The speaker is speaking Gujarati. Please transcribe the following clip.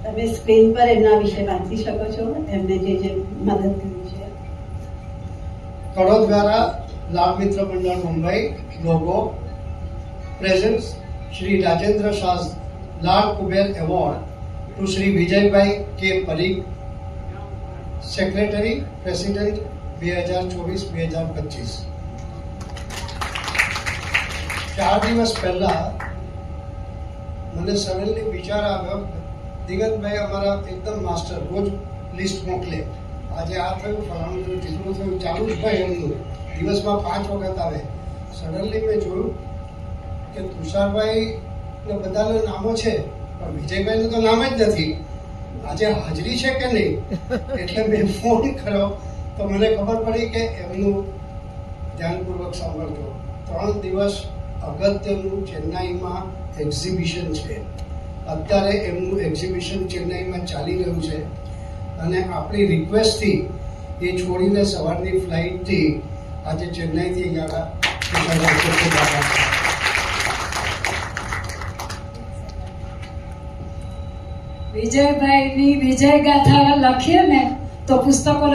તમે સ્ક્રીન પર એમના વિશે વાંચી શકો છો, એમને જે મદદ કરી છે. કડોદરા લાભ મિત્ર મંડળ મુંબઈ લોગો પ્રેઝન્સ શ્રી રાજેન્દ્ર શાહ લાલ કુબેર એવોર્ડ ટુ શ્રી વિજયભાઈ કે પરીખ, સેક્રેટરી પ્રેસિડેન્ટ 2024-2025. 4 દિવસ પહેલા મને સડનલી વિચાર આવ્યો, દિગંતભાઈ અમારા એકદમ માસ્ટર રોજ લિસ્ટ મોકલે, આજે આ થયું, ફલાણું થયું, ઢીકણું થયું, ચાલુ જ ભાઈ એમનું દિવસમાં 5 વખત આવે. સડનલી મેં જોયું કે તુષારભાઈ ને બધાના નામો છે પણ વિજયભાઈનું તો નામ જ નથી. આજે હાજરી છે કે નહીં, એટલે મેં ફોન કર્યો તો મને ખબર પડી કે એમનું ધ્યાનપૂર્વક સાંભળજો. 3 દિવસ અગત્યનું ચેન્નાઈમાં એક્ઝિબિશન છે. અત્યારે એમનું એક્ઝિબિશન ચેન્નાઈમાં ચાલી રહ્યું છે અને આપણી રિક્વેસ્ટથી એ છોડીને સવારની ફ્લાઇટથી આજે ચેન્નાઈથી અહીંયા વિજયભાઈની વિજય ગાથા લખીએ ને તો પુસ્તકો